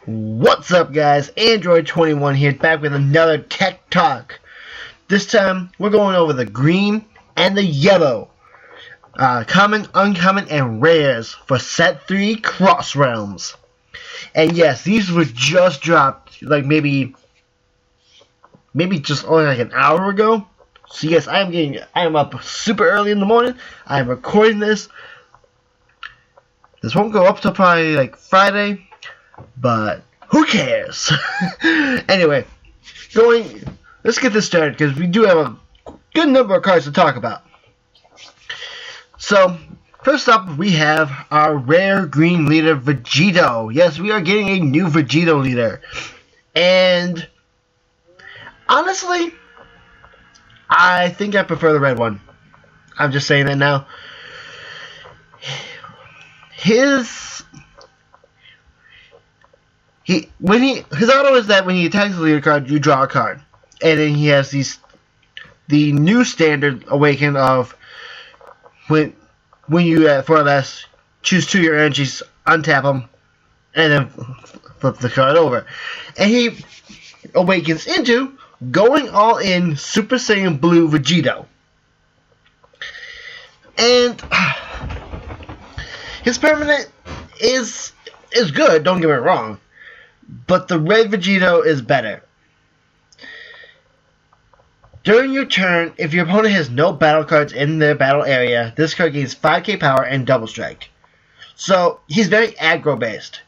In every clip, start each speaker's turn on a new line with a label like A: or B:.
A: What's up, guys? Android21 here, back with another Tech Talk. This time, we're going over the green and the yellow common, uncommon, and rares for Set 3 Cross Realms. And yes, these were just dropped, like maybe just only like an hour ago. So yes, I am up super early in the morning. I am recording this. This won't go up till probably like Friday, but who cares? Anyway, let's get this started because we do have a good number of cards to talk about. So, first up, we have our rare green leader, Vegito. Yes, we are getting a new Vegito leader. And, honestly, I think I prefer the red one. I'm just saying that now. His auto is that when he attacks the leader card, you draw a card. And then he has the new standard awaken of when you at 4 or less choose 2 of your energies, untap them, and then flip the card over. And he awakens into going all in Super Saiyan Blue Vegito. And his permanent is good, don't get me wrong, but the red Vegito is better. During your turn, if your opponent has no battle cards in their battle area, this card gains 5k power and double strike. So, he's very aggro based.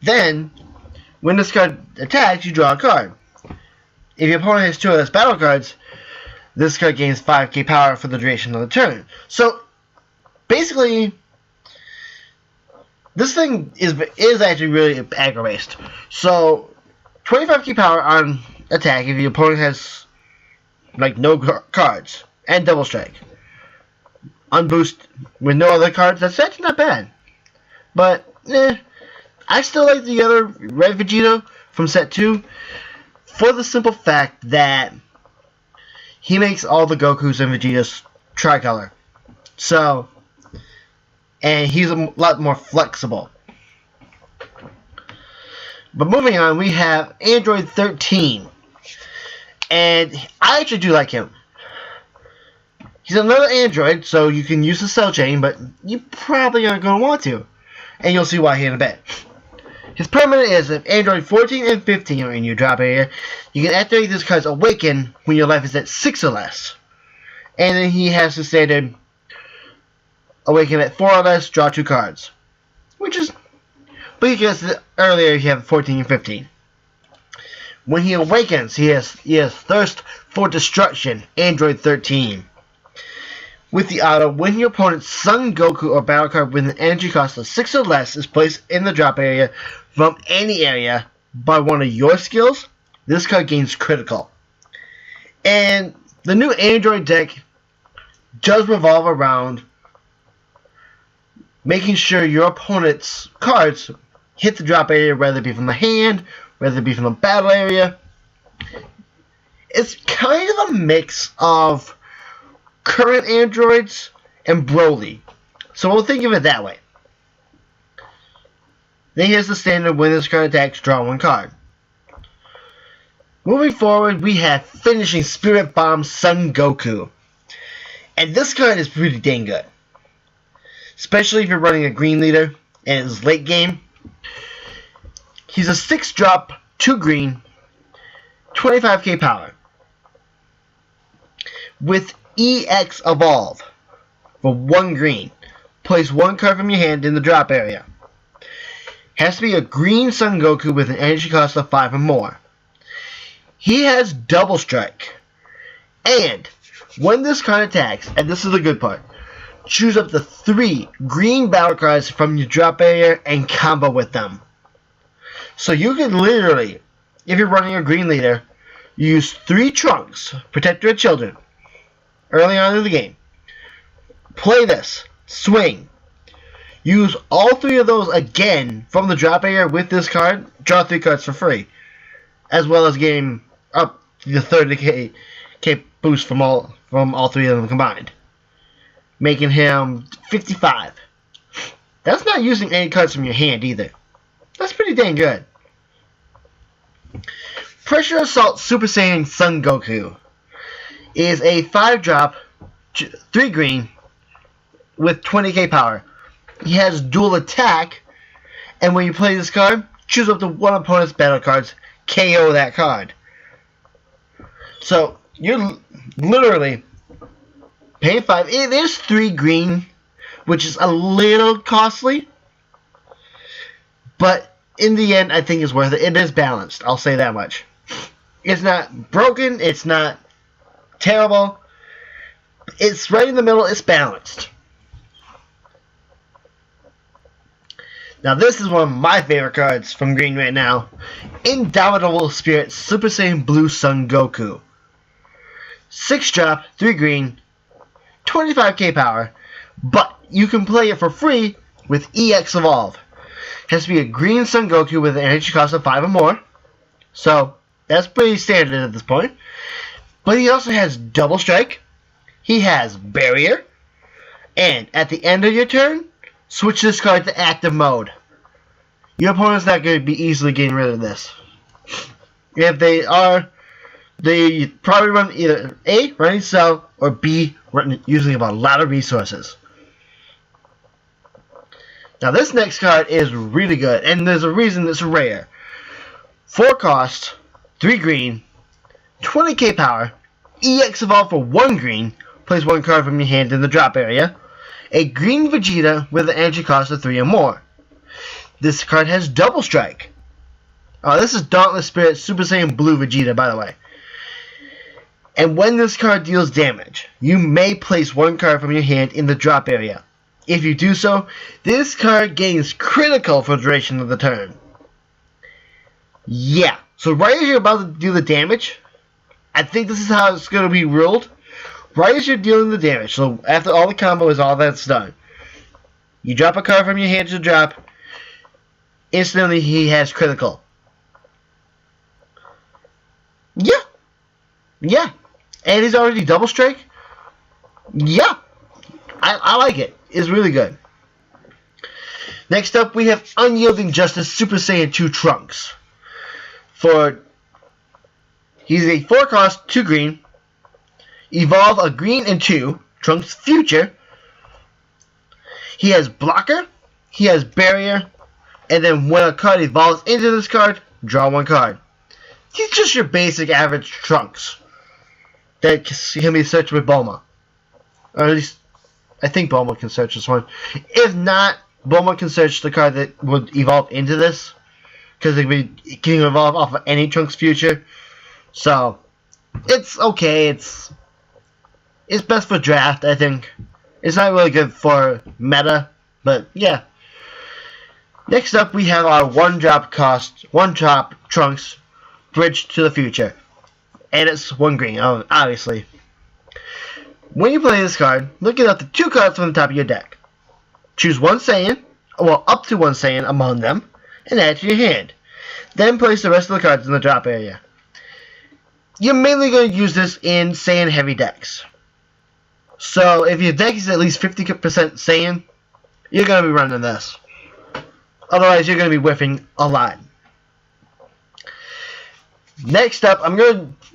A: Then, when this card attacks, you draw a card. If your opponent has 2 of those battle cards, this card gains 5k power for the duration of the turn. So, basically, this thing is actually really aggro based. So, 25k power on attack if your opponent has like no cards and double strike. Unboost with no other cards, that's actually not bad. But I still like the other red Vegito from set 2 for the simple fact that he makes all the Gokus and Vegetas tricolor. So, and he's a lot more flexible. But moving on, we have Android 13. And I actually do like him. He's another Android, so you can use the cell chain, but you probably aren't going to want to. And you'll see why here in a bit. His permanent is if Android 14 and 15 are in your drop area, you can activate this card's Awaken when your life is at 6 or less. And then he has the standard Awaken at 4 or less, draw 2 cards. Which is... But because earlier you have 14 and 15. When he awakens, he has Thirst for Destruction, Android 13. With the auto, when your opponent's Son Goku or battle card with an energy cost of 6 or less is placed in the drop area from any area by one of your skills, this card gains critical. And the new Android deck does revolve around making sure your opponent's cards hit the drop area, whether it be from the hand, whether it be from the battle area. It's kind of a mix of current androids and Broly. So we'll think of it that way. Then here's the standard when this card attacks, draw 1 card. Moving forward, we have Finishing Spirit Bomb Son Goku. And this card is pretty dang good. Especially if you're running a green leader and it's late game. He's a 6-drop, 2 green, 25k power. With EX Evolve for 1 green. Place 1 card from your hand in the drop area. Has to be a green Son Goku with an energy cost of 5 or more. He has double strike. And when this card attacks, and this is the good part, choose up to 3 green battle cards from your drop area and combo with them. So you can literally, if you're running a green leader, use 3 Trunks, Protector of Children, early on in the game. Play this, swing. Use all 3 of those again from the drop area with this card, draw 3 cards for free. As well as getting up to the 30k boost from all 3 of them combined. Making him 55. That's not using any cards from your hand either. That's pretty dang good. Pressure Assault Super Saiyan Son Goku is a 5-drop, 3 green, with 20k power. He has dual attack, and when you play this card, choose up to one opponent's battle cards, KO that card. So, you're literally paying 5. It is 3 green, which is a little costly, but in the end, I think it's worth it. It is balanced, I'll say that much. It's not broken, it's not terrible. It's right in the middle, it's balanced. Now this is one of my favorite cards from Green right now. Indomitable Spirit Super Saiyan Blue Son Goku. 6-drop, 3 green, 25k power, but you can play it for free with EX Evolve. It has to be a green Son Goku with an energy cost of 5 or more. So that's pretty standard at this point. But he also has Double Strike. He has Barrier. And at the end of your turn, switch this card to active mode. Your opponent's not going to be easily getting rid of this. If they are, they probably run either A, running cell, or B, using about a lot of resources. Now this next card is really good, and there's a reason it's rare. 4 cost, 3 green, 20k power, EX Evolve for 1 green, place 1 card from your hand in the drop area. A green Vegeta with an energy cost of 3 or more. This card has Double Strike. Oh, this is Dauntless Spirit Super Saiyan Blue Vegeta, by the way. And when this card deals damage, you may place 1 card from your hand in the drop area. If you do so, this card gains critical for the duration of the turn. Yeah, so right as you're about to do the damage, I think this is how it's going to be ruled. Right as you're dealing the damage, so after all the combo is all that's done, you drop a card from your hand to drop, instantly he has critical. Yeah. Yeah. And he's already Double Strike. Yeah. I like it. It's really good. Next up, we have Unyielding Justice Super Saiyan 2 Trunks. He's a 4 cost, 2 green. Evolve a green and 2, Trunks Future. He has Blocker, he has Barrier, and then when a card evolves into this card, draw 1 card. He's just your basic average Trunks that can be searched with Bulma. Or at least, I think Bulma can search this one. If not, Bulma can search the card that would evolve into this, because it can evolve off of any Trunks Future. So, it's okay, it's best for draft, I think. It's not really good for meta, but yeah. Next up, we have our 1-drop Trunks Bridge to the Future. And it's 1 green, obviously. When you play this card, look at up to 2 cards from the top of your deck. Choose 1 Saiyan, well, up to 1 Saiyan among them, and add to your hand. Then place the rest of the cards in the drop area. You're mainly going to use this in Saiyan heavy decks. So, if your deck is at least 50% Saiyan, you're going to be running this. Otherwise, you're going to be whiffing a lot. Next up, I'm going to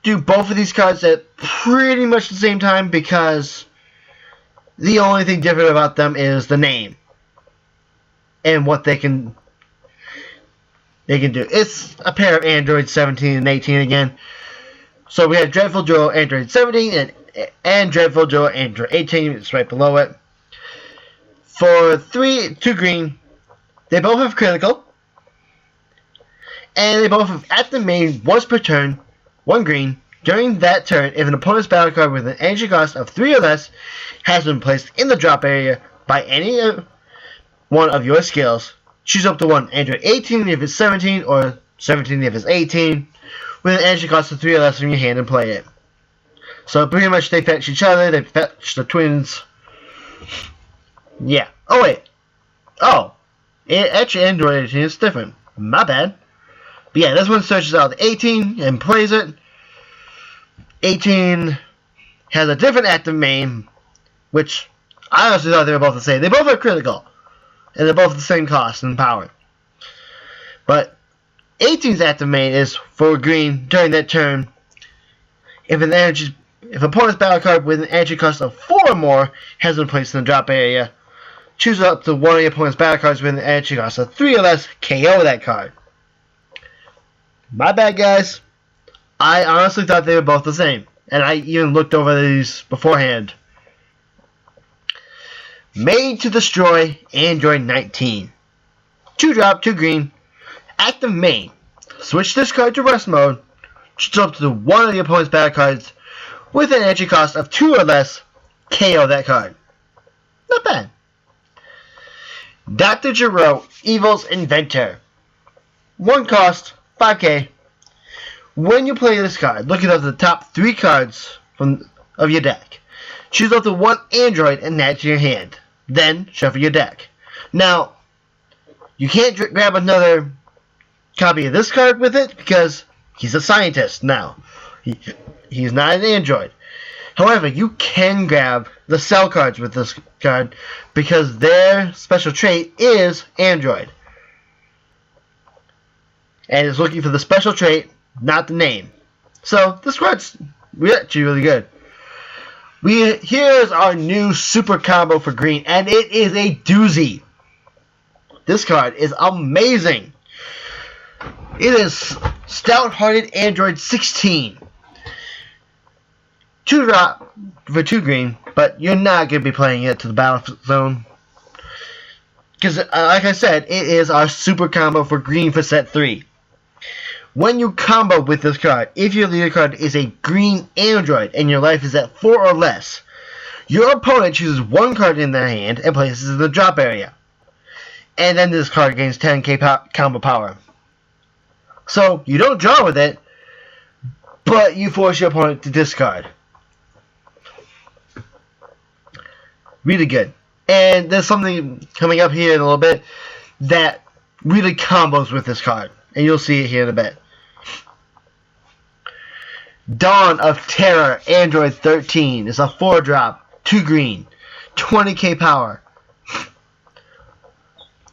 A: do both of these cards at pretty much the same time because the only thing different about them is the name and what they can do. It's a pair of Android 17 and 18 again. So we have Dreadful Duo Android 17 and Dreadful Duo Android 18. It's right below it. For 2 green, they both have critical. And they both have active main once per turn, 1 green. During that turn, if an opponent's battle card with an energy cost of 3 or less has been placed in the drop area by any one of your skills, choose up to 1 Android 18 if it's 17 or 17 if it's 18 with an energy cost of 3 or less from your hand and play it. So pretty much they fetch each other, they fetch the twins. Yeah. Oh wait. Oh. Actually Android 18 is different. My bad. But yeah, this one searches out the 18 and plays it. 18 has a different active main, which I honestly thought they were both the same. They both are critical. and they're both the same cost and power. But 18's active main is for green during that turn. If opponent's battle card with an energy cost of 4 or more has been placed in the drop area, choose up to one of your opponent's battle cards with an energy cost of 3 or less, KO that card. My bad, guys. I honestly thought they were both the same, and I even looked over these beforehand. Made to destroy Android 19. 2 drop, 2 green. Active main. Switch this card to rest mode. Choose up to one of the opponent's battle cards with an energy cost of 2 or less. KO that card. Not bad. Dr. Gero, Evil's Inventor. 1 cost, 5k. When you play this card, look at the top 3 cards of your deck. Choose up to 1 android and add to your hand. Then shuffle your deck. Now, you can't grab another copy of this card with it because he's a scientist now. He's not an android. However, you can grab the cell cards with this card because their special trait is android. And it's looking for the special trait, not the name. So this card's actually really good. Here's our new super combo for green, and it is a doozy. This card is amazing. It is Stout-Hearted Android 16. 2 drop for 2 green, but you're not going to be playing it to the battle zone. Because, like I said, it is our super combo for green for set 3. When you combo with this card, if your leader card is a green android and your life is at 4 or less, your opponent chooses 1 card in their hand and places it in the drop area. And then this card gains 10k combo power. So, you don't draw with it, but you force your opponent to discard. Really good. And there's something coming up here in a little bit that really combos with this card. And you'll see it here in a bit. Dawn of Terror, Android 13. It's a 4 drop, 2 green, 20k power.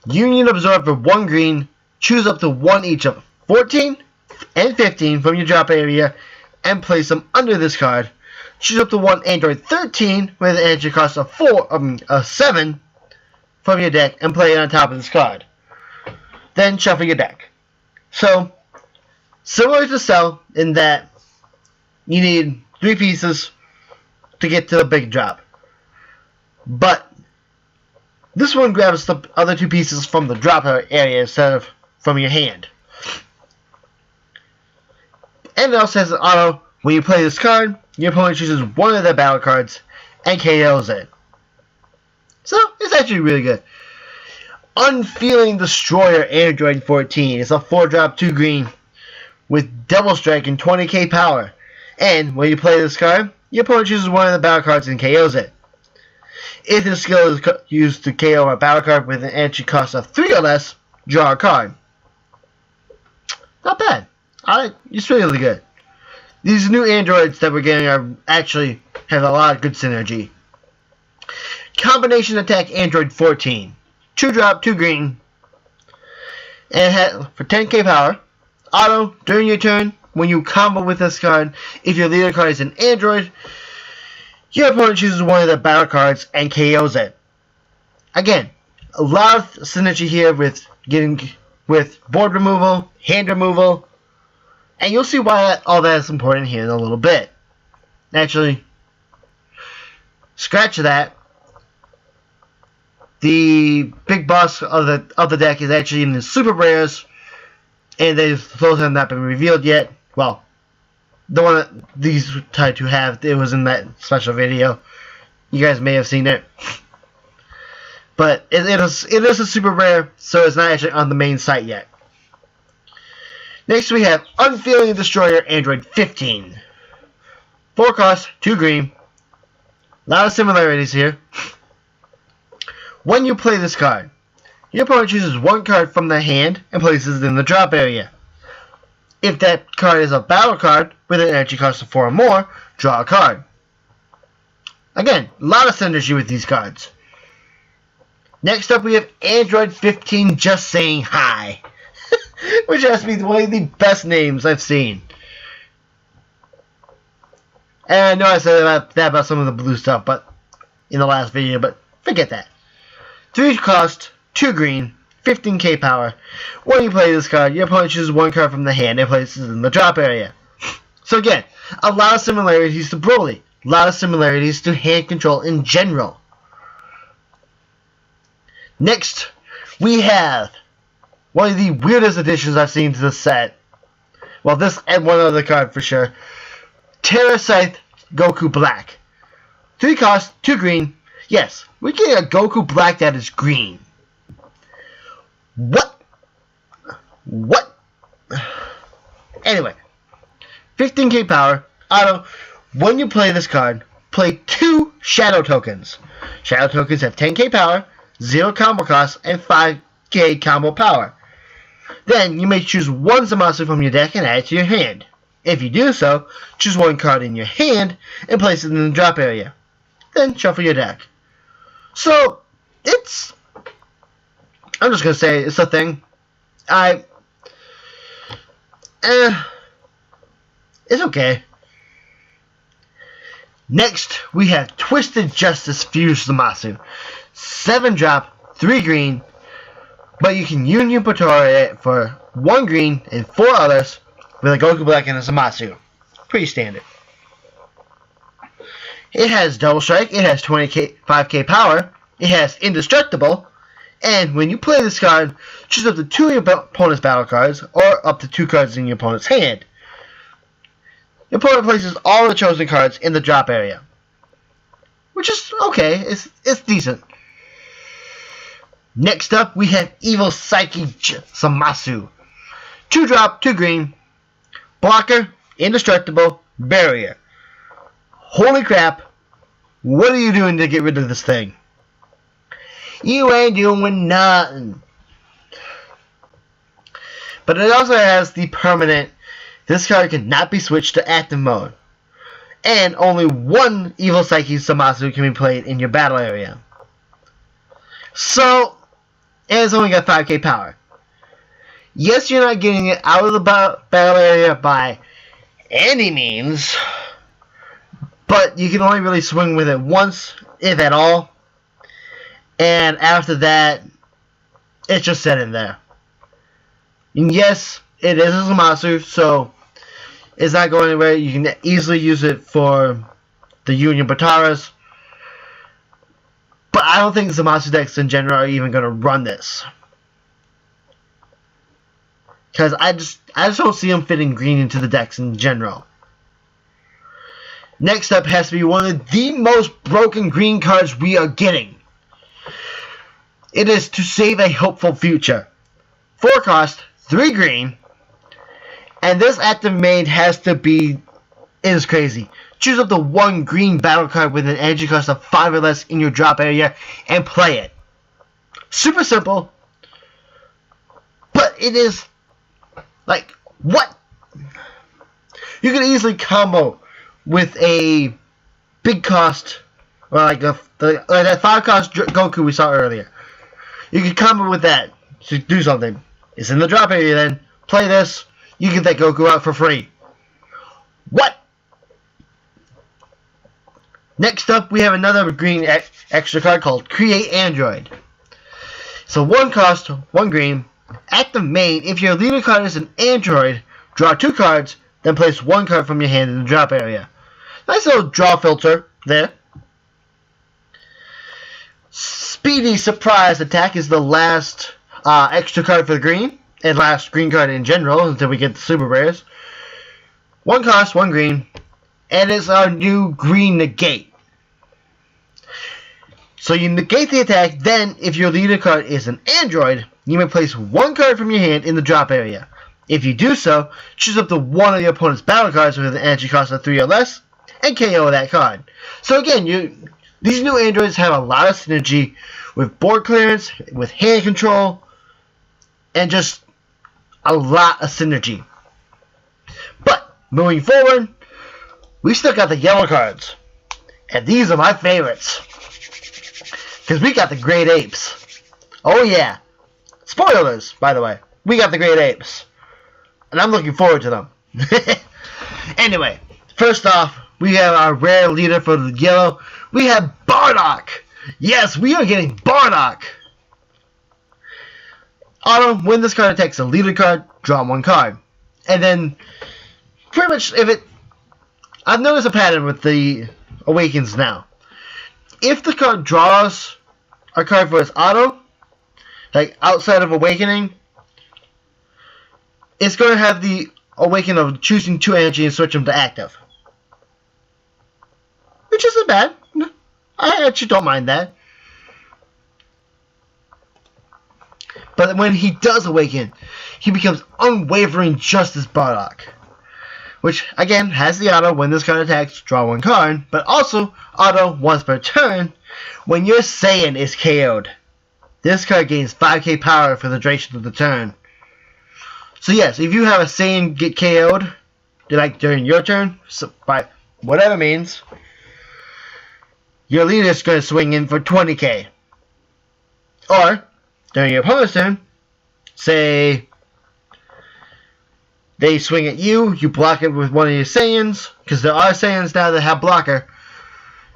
A: Union Absorb for 1 green. Choose up to 1 each of 14 and 15 from your drop area and place them under this card. Choose up to 1 Android 13 with an energy cost of 7 from your deck and play it on top of this card. Then shuffle your deck. So, similar to Cell in that you need 3 pieces to get to the big drop. But this one grabs the other 2 pieces from the drop area instead of from your hand. And it also has an auto. When you play this card, your opponent chooses 1 of their battle cards and KOs it. So, it's actually really good. Unfeeling Destroyer Android 14. It's a 4 drop, 2 green with Double Strike and 20k power. And when you play this card, your opponent chooses 1 of the battle cards and KOs it. If this skill is used to KO a battle card with an energy cost of 3 or less, draw a card. Not bad. It's really good. These new androids that we're getting actually have a lot of good synergy. Combination Attack Android 14. 2 drop, 2 green. And for 10k power. Auto, during your turn, when you combo with this card, if your leader card is an android, your opponent chooses 1 of the battle cards and KOs it. Again, a lot of synergy here with board removal, hand removal, and you'll see why all that is important here in a little bit. Actually, scratch that. The big boss of the deck is actually in the super rares, and those have not been revealed yet. Well, the one that these tried to have, it was in that special video. You guys may have seen it, but it is a super rare, so it's not actually on the main site yet. Next we have Unfeeling Destroyer Android 15. 4 cost, 2 green. A lot of similarities here. When you play this card, your opponent chooses 1 card from their hand and places it in the drop area. If that card is a battle card with an energy cost of 4 or more, draw a card. Again, a lot of synergy with these cards. Next up, we have Android 15 Just Saying Hi, which has to be one of the best names I've seen. And I know I said that about some of the blue stuff, but in the last video, but forget that. 3 cost, 2 green, 15k power. When you play this card, your opponent chooses 1 card from the hand and places it in the drop area. So again, a lot of similarities to Broly. A lot of similarities to hand control in general. Next, we have one of the weirdest additions I've seen to the set. Well, this and one other card for sure. Terra Scythe Goku Black. 3 cost, 2 green. Yes, we're getting a Goku Black that is green. What? Anyway, 15k power, auto. When you play this card, play 2 Shadow Tokens. Shadow Tokens have 10k power, 0 combo cost, and 5k combo power. Then you may choose 1 Zamasu from your deck and add it to your hand. If you do so, choose 1 card in your hand and place it in the drop area. Then shuffle your deck. So, I'm just going to say it's a thing. It's okay. Next, we have Twisted Justice Fused Zamasu. 7 drop, 3 green, but you can Union Potara it for 1 green and 4 others with a Goku Black and a Zamasu. Pretty standard. It has Double Strike, it has 25k power, it has Indestructible, and when you play this card, choose up to 2 of your opponent's battle cards, or up to 2 cards in your opponent's hand. Your opponent places all the chosen cards in the drop area. Which is okay, it's decent. Next up, we have Evil Psyche Zamasu. 2 drop, 2 green, blocker, indestructible, barrier. Holy crap, what are you doing to get rid of this thing? You ain't doing nothing. But it also has the permanent, this card cannot be switched to active mode. And only 1 Evil Psyche Zamasu can be played in your battle area. So, and it's only got 5k power. Yes, you're not getting it out of the battle area by any means, but you can only really swing with it once, if at all. And after that, it's just sitting there. And yes, it is a Zamasu, so it's not going anywhere. You can easily use it for the Union Potaras. But I don't think Zamasu decks in general are even going to run this. Because I just don't see them fitting green into the decks in general. Next up has to be one of the most broken green cards we are getting. It is To Save a Hopeful Future. 4 cost, 3 green. And this active main has to be, it is crazy. Choose up to 1 green battle card with an energy cost of 5 or less in your drop area and play it. Super simple. But it is, like, what? You can easily combo with a big cost, or like that 5 cost Goku we saw earlier. You can combo with that to do something. It's in the drop area then. Play this. You get that Goku out for free. What? Next up, we have another green extra card called Create Android. So 1 cost, 1 green. Active main, if your leader card is an android, draw 2 cards, then place 1 card from your hand in the drop area. Nice little draw filter there. Speedy Surprise Attack is the last extra card for the green, and last green card in general until we get the super rares. 1 cost, 1 green, and it's our new green negate. So you negate the attack, then if your leader card is an android, you may place 1 card from your hand in the drop area. If you do so, choose up to 1 of your opponent's battle cards with an energy cost of 3 or less, and KO that card. So again, these new androids have a lot of synergy with board clearance, with hand control, and just a lot of synergy. But moving forward, we still got the yellow cards, and these are my favorites because we got the Great Apes. Oh yeah. Spoilers, by the way. We got the Great Apes. And I'm looking forward to them. Anyway, first off, we have our rare leader for the yellow. We have Bardock. Yes, we are getting Bardock. Auto, when this card attacks a leader card, draw one card. And then, pretty much, I've noticed a pattern with the Awakens now. If the card draws a card for its auto, like outside of Awakening, it's going to have the Awaken of choosing 2 energy and switch them to active. Which isn't bad. I actually don't mind that. But when he does awaken, he becomes unwavering Justice Bardock. Which, again, has the auto when this card attacks, draw one card. But also, auto once per turn, when your Saiyan is KO'd. This card gains 5k power for the duration of the turn. So yes, if you have a Saiyan get KO'd, like during your turn, so by whatever means, your leader is going to swing in for 20k. Or, during your opponent's turn, say they swing at you, you block it with one of your Saiyans, because there are Saiyans now that have blocker,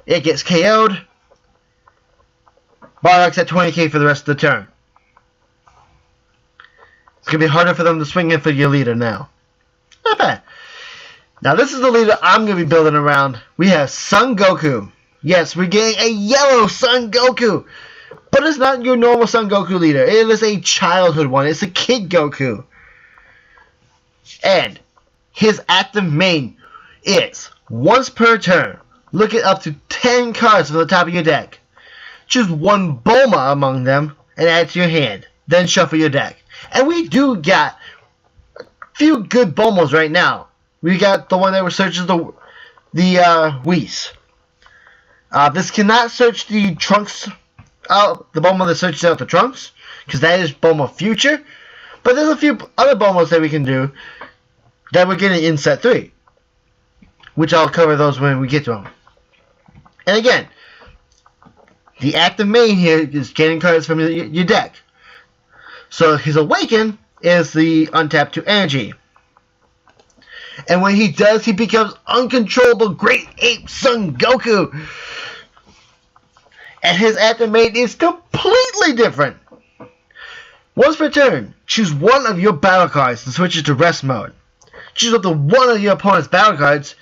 A: it gets KO'd, Bardock's at 20k for the rest of the turn. It's going to be harder for them to swing in for your leader now. Not bad. Now this is the leader I'm going to be building around. We have Son Goku. Yes, we're getting a yellow Son Goku. But it's not your normal Son Goku leader. It is a childhood one. It's a Kid Goku. And his active main is, once per turn, look at up to 10 cards from the top of your deck. Choose one Bulma among them and add it to your hand. Then shuffle your deck. And we do got a few good Bulmas right now. We got the one that researches the Whis. This cannot search the Trunks out, the Bulma that searches out the Trunks, because that is Bulma Future. But there's a few other Bulmas that we can do that we're getting in set 3. Which I'll cover those when we get to them. And again, the active main here is getting cards from your deck. So his Awaken is the untap 2 energy. And when he does, he becomes uncontrollable Great Ape Son Goku. And his active main is completely different. Once per turn, choose one of your battle cards to switch it to rest mode. Choose up to one of your opponent's battle cards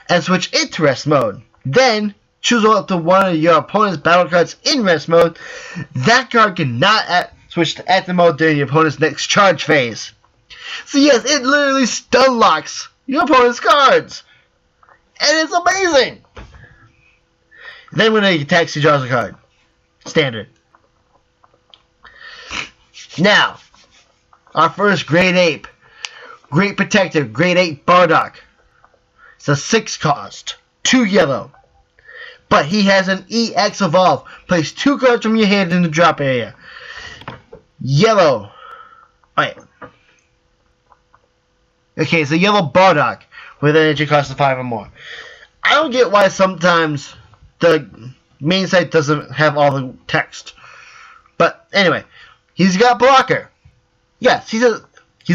A: and switch it to rest mode. Then, choose up to one of your opponent's battle cards in rest mode. That card cannot switch to active mode during your opponent's next charge phase. So yes, it literally stun locks your opponent's cards. And it's amazing. Then when he attacks, he draws a card. Standard. Now, our first Great Ape. Great Protector, Great Ape Bardock. It's a 6 cost. 2 yellow. But he has an EX Evolve. Place 2 cards from your hand in the drop area. Yellow. Alright. Okay, it's a yellow Bardock with an energy cost of 5 or more. I don't get why sometimes the main site doesn't have all the text. But anyway, he's got blocker. Yes, he's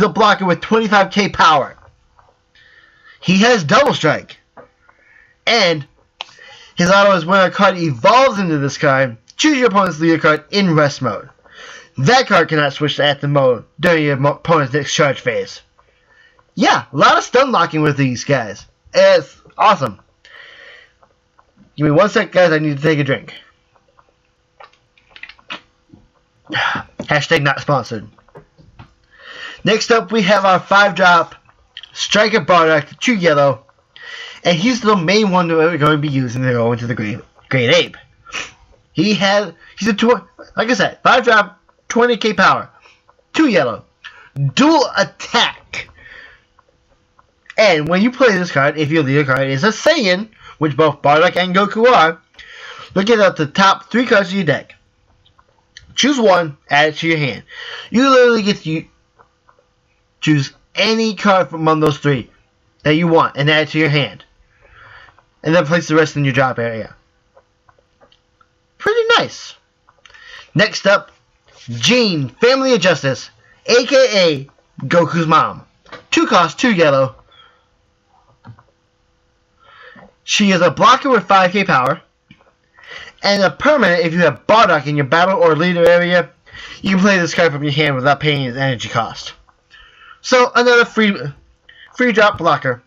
A: a blocker with 25k power. He has double strike. And his auto is when a card evolves into this card, choose your opponent's leader card in rest mode. That card cannot switch to active mode during your opponent's next charge phase. Yeah, a lot of stun locking with these guys. It's awesome. Give me one sec, guys. I need to take a drink. Hashtag not sponsored. Next up, we have our 5-drop Striker Bardock, 2 yellow. And he's the main one that we're going to be using to go into the Great Ape. He's like I said, 5-drop, 20k power, 2 yellow, dual attack. And when you play this card, if your leader card is a Saiyan, which both Bardock and Goku are, look at the top 3 cards of your deck. Choose one, add it to your hand. You literally get to choose any card from among those 3 that you want and add it to your hand. And then place the rest in your drop area. Pretty nice. Next up, Jean, Family of Justice, aka Goku's mom. 2 cost, 2 yellow. She is a blocker with 5k power. And a permanent, if you have Bardock in your battle or leader area, you can play this card from your hand without paying its energy cost. So, another free drop blocker.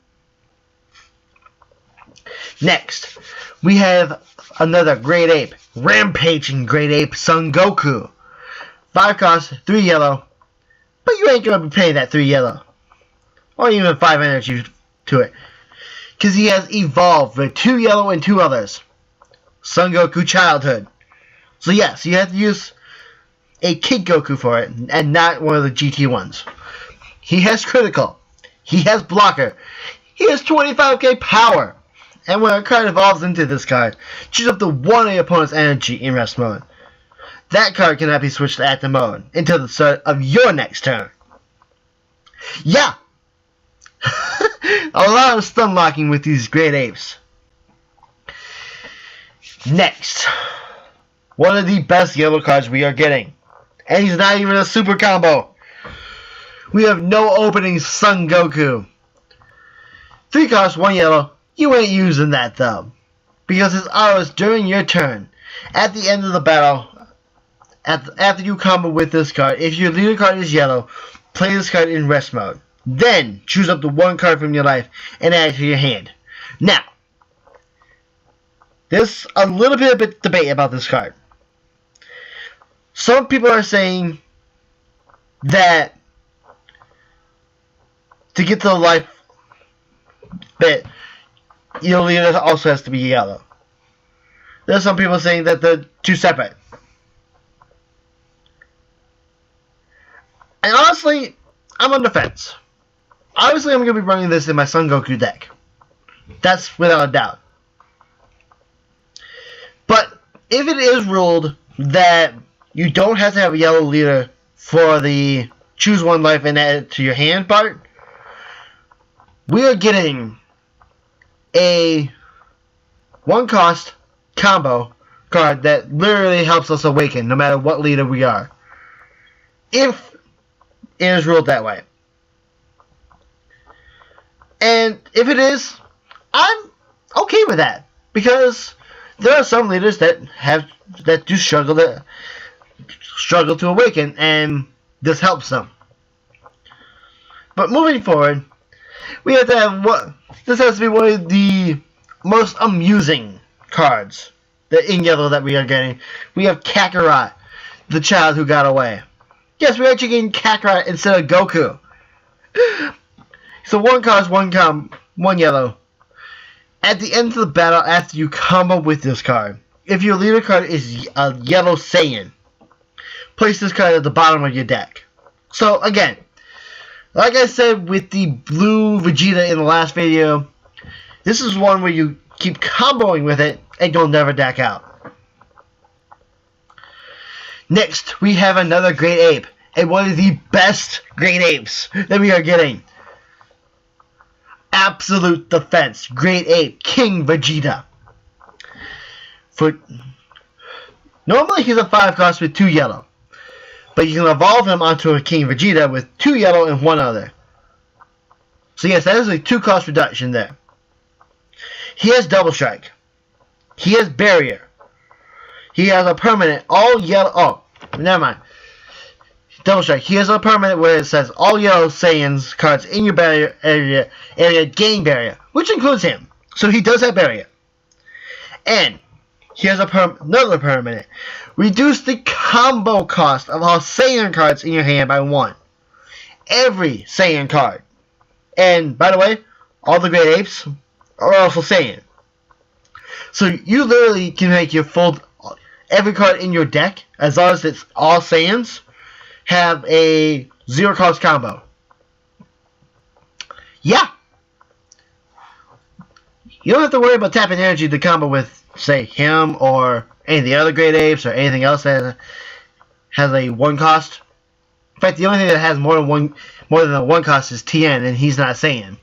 A: Next, we have another Great Ape. Rampaging Great Ape Son Goku. 5 cost, 3 yellow. But you ain't going to be paying that 3 yellow. Or even 5 energy to it. Because he has evolved with 2 yellow and 2 others. Son Goku Childhood. So yes, you have to use a Kid Goku for it, and not one of the GT ones. He has critical. He has blocker. He has 25k power. And when a card evolves into this card, choose up to 1 of your opponent's energy in rest mode. That card cannot be switched to active mode until the start of your next turn. Yeah! A lot of stun locking with these Great Apes. Next, one of the best yellow cards we are getting. And he's not even a super combo. We have no opening Son Goku. 3 cost, 1 yellow. You ain't using that though. Because it's ours during your turn. At the end of the battle, after you combo with this card, if your leader card is yellow, play this card in rest mode. Then, choose up to 1 card from your life and add it to your hand. Now, there's a little bit of debate about this card. Some people are saying that to get to the life bit, your leader also has to be yellow. There's some people saying that they're 2 separate. And honestly, I'm on the fence. Obviously, I'm going to be running this in my Son Goku deck. That's without a doubt. But if it is ruled that you don't have to have a yellow leader for the choose 1 life and add it to your hand part, we are getting a 1 cost combo card that literally helps us awaken no matter what leader we are. If it is ruled that way. And if it is, I'm okay with that. Because there are some leaders that do struggle to awaken, and this helps them. But moving forward, we have to have this has to be one of the most amusing cards in yellow that we are getting. We have Kakarot, the child who got away. Yes, we're actually getting Kakarot instead of Goku. So 1 cost, 1 yellow. At the end of the battle, after you combo with this card, if your leader card is a yellow Saiyan, place this card at the bottom of your deck. So again, like I said with the blue Vegeta in the last video, this is one where you keep comboing with it and you'll never deck out. Next, we have another Great Ape, and one of the best Great Apes that we are getting. Absolute Defense Great Ape King Vegeta. Normally he's a 5 cost with 2 yellow, but you can evolve him onto a King Vegeta with 2 yellow and 1 other. So yes, that is a 2 cost reduction there. He has Double Strike. He has Barrier. He has a permanent all yellow. Oh, never mind. Double Strike. He has a permanent where it says all yellow Saiyans cards in your barrier area gain barrier, which includes him. So he does have barrier. And he has another permanent. Reduce the combo cost of all Saiyan cards in your hand by 1. Every Saiyan card. And by the way, all the Great Apes are also Saiyan. So you literally can make your every card in your deck, as long as it's all Saiyans, have a 0 cost combo. Yeah. You don't have to worry about tapping energy to combo with, say, him or any of the other Great Apes or anything else that has a 1 cost. In fact, the only thing that has more than a 1 cost is Tien, and he's not Saiyan.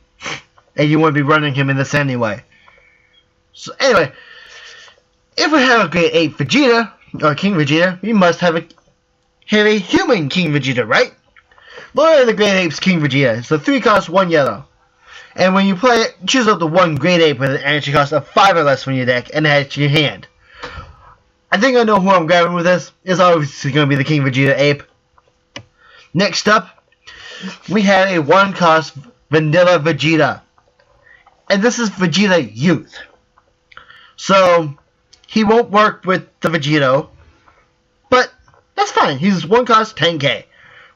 A: And you wouldn't be running him in this anyway. So anyway, if we have a Great Ape Vegeta, or King Vegeta, we must have have a human King Vegeta, right? Lord of the Great Apes King Vegeta. It's a 3-cost, 1 yellow. And when you play it, choose up to 1 Great Ape with an energy cost of 5 or less from your deck and add it to your hand. I think I know who I'm grabbing with this. It's obviously going to be the King Vegeta Ape. Next up, we have a 1-cost Vanilla Vegeta. And this is Vegeta Youth. So, he won't work with the Vegito, but that's fine. He's 1-cost 10k,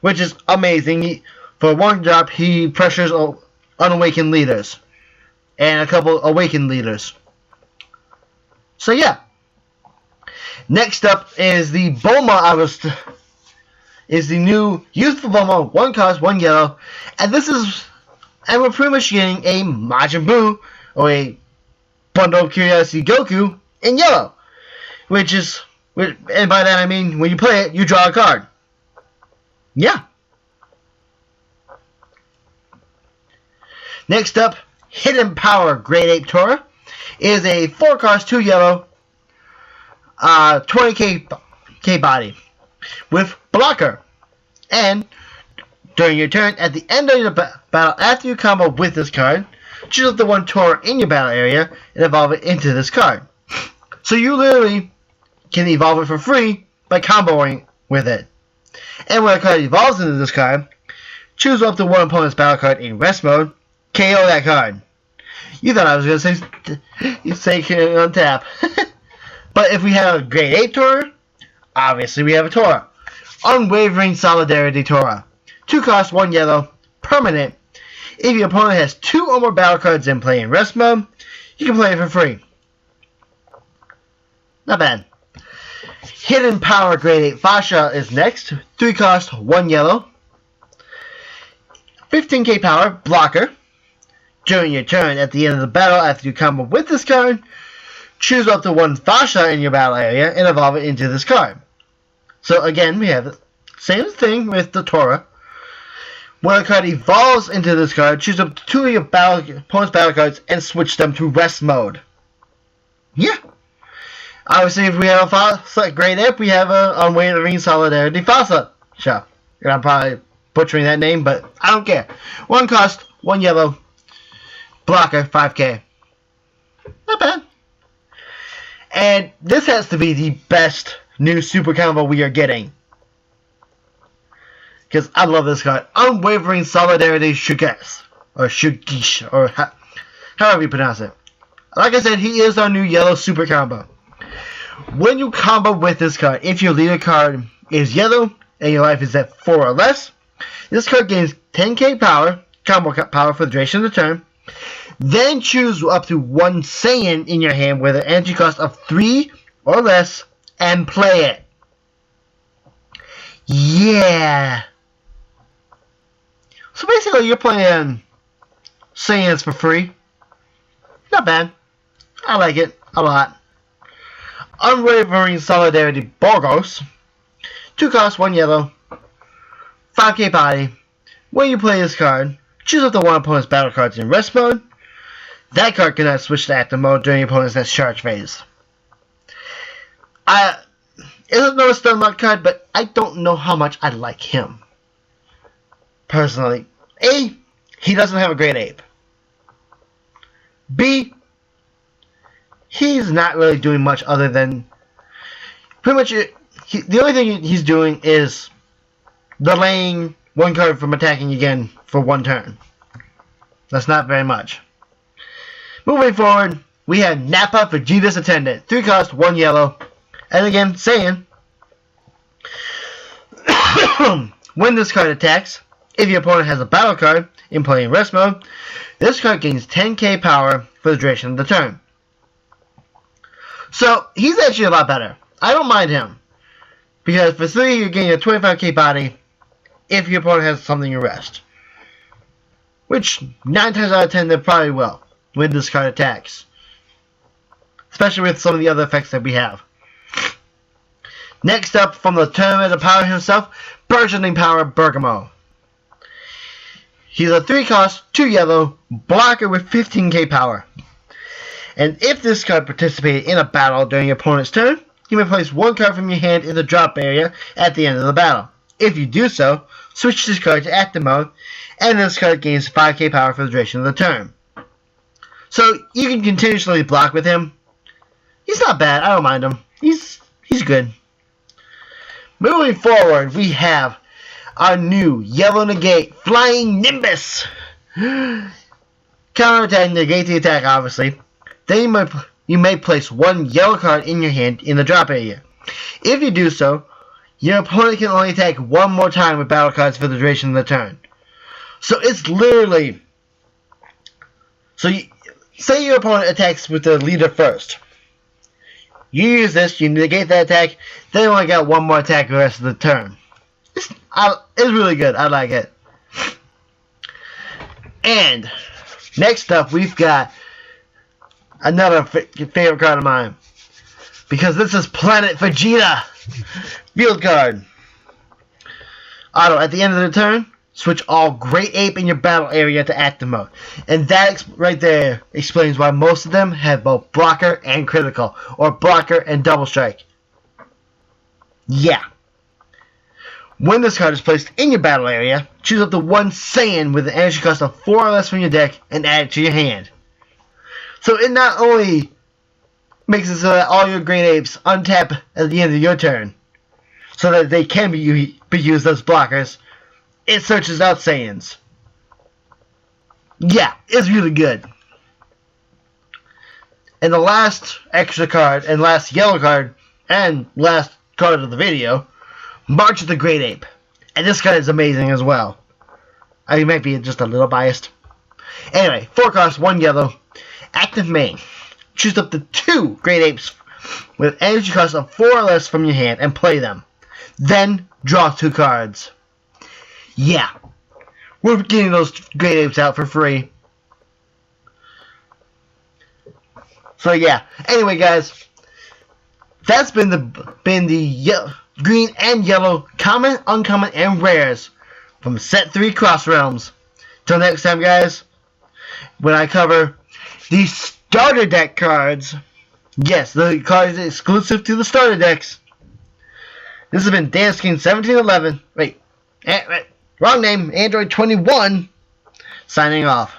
A: which is amazing. For 1 drop, he pressures unawakened leaders and a couple awakened leaders. So yeah. Next up is the Bulma. Is the new youthful Bulma, 1-cost, 1 yellow, and we're pretty much getting a Majin Buu or a Bundle of Curiosity Goku in yellow, and by that I mean when you play it, you draw a card. Yeah. Next up, Hidden Power Great Ape Tora is a 4-cost, 2 yellow, 20k body with blocker. And during your turn, at the end of your battle, after you combo with this card, choose up the 1 Tora in your battle area and evolve it into this card. So you literally can evolve it for free by comboing with it. And when a card evolves into this card, choose up to 1 opponent's battle card in rest mode, KO that card. You thought I was going to say untap. But if we have a Great Ape Tora, obviously we have a Tora. Unwavering Solidarity Tora. 2-cost, 1 yellow, permanent. If your opponent has 2 or more battle cards in play in rest mode, you can play it for free. Not bad. Hidden Power Great Ape Fasha is next. 3-cost, 1 yellow. 15k power, blocker. During your turn, at the end of the battle, after you combo with this card, choose up to 1 Fasha in your battle area and evolve it into this card. So again, we have the same thing with the Tora. When a card evolves into this card, choose up to 2 of your opponent's battle cards and switch them to rest mode. Yeah. Obviously, if we have a Great Ape, we have a Unwavering Solidarity Fasha. Sure. And I'm probably butchering that name, but I don't care. 1-cost, 1 yellow, blocker, 5k. Not bad. And this has to be the best new super combo we are getting. Because I love this card. Unwavering Solidarity Shugesh. Or Shugesh. Or however you pronounce it. Like I said, he is our new yellow super combo. When you combo with this card, if your leader card is yellow and your life is at 4 or less, this card gains 10k power, combo power for the duration of the turn. Then choose up to 1 Saiyan in your hand with an energy cost of 3 or less and play it. Yeah. So basically you're playing Saiyans for free. Not bad. I like it a lot. Unwavering Solidarity Borgos. 2-cost, 1 yellow. 5k body. When you play this card, choose up to 1 opponent's battle cards in rest mode. That card cannot switch to active mode during your opponent's next charge phase. It's another stun lock card, but I don't know how much I like him. Personally. A, he doesn't have a Great Ape. B, he's not really doing much other than pretty much the only thing he's doing is delaying 1 card from attacking again for 1 turn. That's not very much. Moving forward, we have Nappa Vegeta's Attendant. 3-cost, 1 yellow. And again, Saiyan. When this card attacks, if your opponent has a battle card in play in rest mode, this card gains 10k power for the duration of the turn. So, he's actually a lot better. I don't mind him. Because for 3, you're getting a 25k body if your opponent has something in rest. Which, 9 times out of 10, they probably will when this card attacks. Especially with some of the other effects that we have. Next up, from the Tournament of Power himself, Burgeoning Power Bergamo. He's a 3-cost, 2 yellow, blocker with 15k power. And if this card participated in a battle during your opponent's turn, you may place 1 card from your hand in the drop area at the end of the battle. If you do so, switch this card to active mode, and this card gains 5k power for the duration of the turn. So you can continuously block with him. He's not bad. I don't mind him. He's good. Moving forward, we have our new Yellow Negate Flying Nimbus. Counterattack, negate the attack, obviously. Then you may place one yellow card in your hand in the drop area. If you do so, your opponent can only attack one more time with battle cards for the duration of the turn. So it's literally... say your opponent attacks with the leader first. You use this, you negate that attack, then you only got one more attack the rest of the turn. It's really good. I like it. And next up, we've got another favorite card of mine. Because this is Planet Vegeta. Field card. Auto, at the end of the turn, switch all Great Ape in your battle area to active mode. And that right there explains why most of them have both blocker and critical, or blocker and double strike. Yeah. When this card is placed in your battle area, choose up to one Saiyan with an energy cost of 4 or less from your deck and add it to your hand. So it not only makes it so that all your Great Apes untap at the end of your turn, so that they can be used as blockers, it searches out Saiyans. Yeah, it's really good. And the last extra card, and last yellow card, and last card of the video, March of the Great Ape. And this card is amazing as well. I might be just a little biased. Anyway, 4 costs, 1 yellow. Active main. Choose up to 2 Great Apes with energy cost of 4 or less from your hand and play them. Then draw 2 cards. Yeah. We're getting those Great Apes out for free. So yeah. Anyway, guys, that's been the green and yellow common, uncommon, and rares from set 3 Cross Realms. Till next time, guys, when I cover the starter deck cards. Yes, the cards exclusive to the starter decks. This has been Dansking1711. Wait, wrong name. Android 21. Signing off.